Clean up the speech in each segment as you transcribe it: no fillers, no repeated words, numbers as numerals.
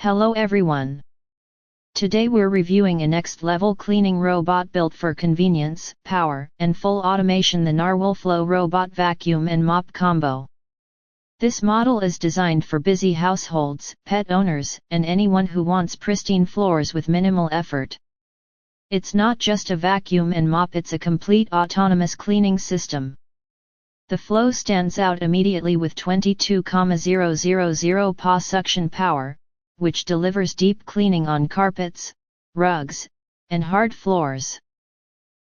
Hello everyone. Today we're reviewing a next-level cleaning robot built for convenience, power, and full automation, the NARWAL Flow robot vacuum and mop combo. This model is designed for busy households, pet owners, and anyone who wants pristine floors with minimal effort. It's not just a vacuum and mop, it's a complete autonomous cleaning system. The Flow stands out immediately with 22,000 PA suction power, which delivers deep cleaning on carpets, rugs, and hard floors.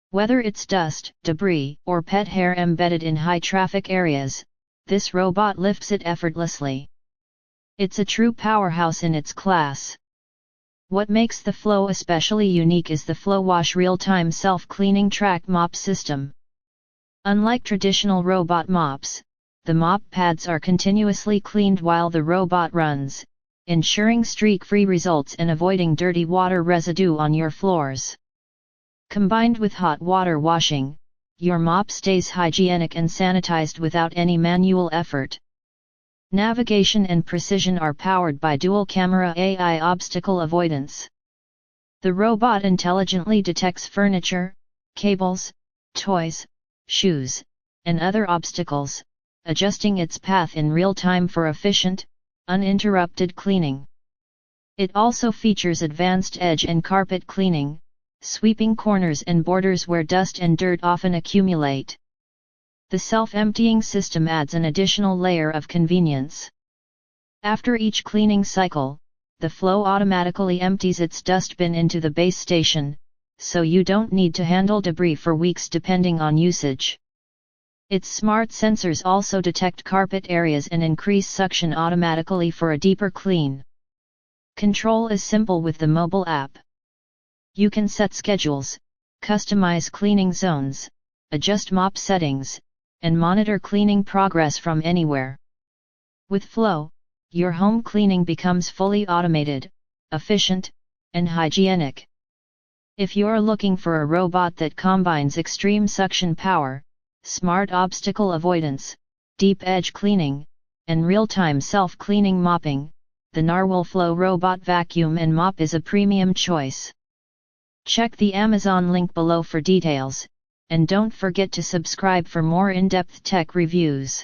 Whether it's dust, debris, or pet hair embedded in high-traffic areas, this robot lifts it effortlessly. It's a true powerhouse in its class. What makes the Flow especially unique is the FlowWash real-time self-cleaning track mop system. Unlike traditional robot mops, the mop pads are continuously cleaned while the robot runs, ensuring streak-free results and avoiding dirty water residue on your floors. Combined with hot water washing, your mop stays hygienic and sanitized without any manual effort. Navigation and precision are powered by dual-camera AI obstacle avoidance. The robot intelligently detects furniture, cables, toys, shoes, and other obstacles, adjusting its path in real time for efficient, uninterrupted cleaning. It also features advanced edge and carpet cleaning, sweeping corners and borders where dust and dirt often accumulate. The self-emptying system adds an additional layer of convenience. After each cleaning cycle, the Flow automatically empties its dustbin into the base station, so you don't need to handle debris for weeks depending on usage. Its smart sensors also detect carpet areas and increase suction automatically for a deeper clean. Control is simple with the mobile app. You can set schedules, customize cleaning zones, adjust mop settings, and monitor cleaning progress from anywhere. With Flow, your home cleaning becomes fully automated, efficient, and hygienic. If you're looking for a robot that combines extreme suction power, smart obstacle avoidance, deep edge cleaning, and real-time self-cleaning mopping, the NARWAL Flow robot vacuum and mop is a premium choice. Check the Amazon link below for details, and don't forget to subscribe for more in-depth tech reviews.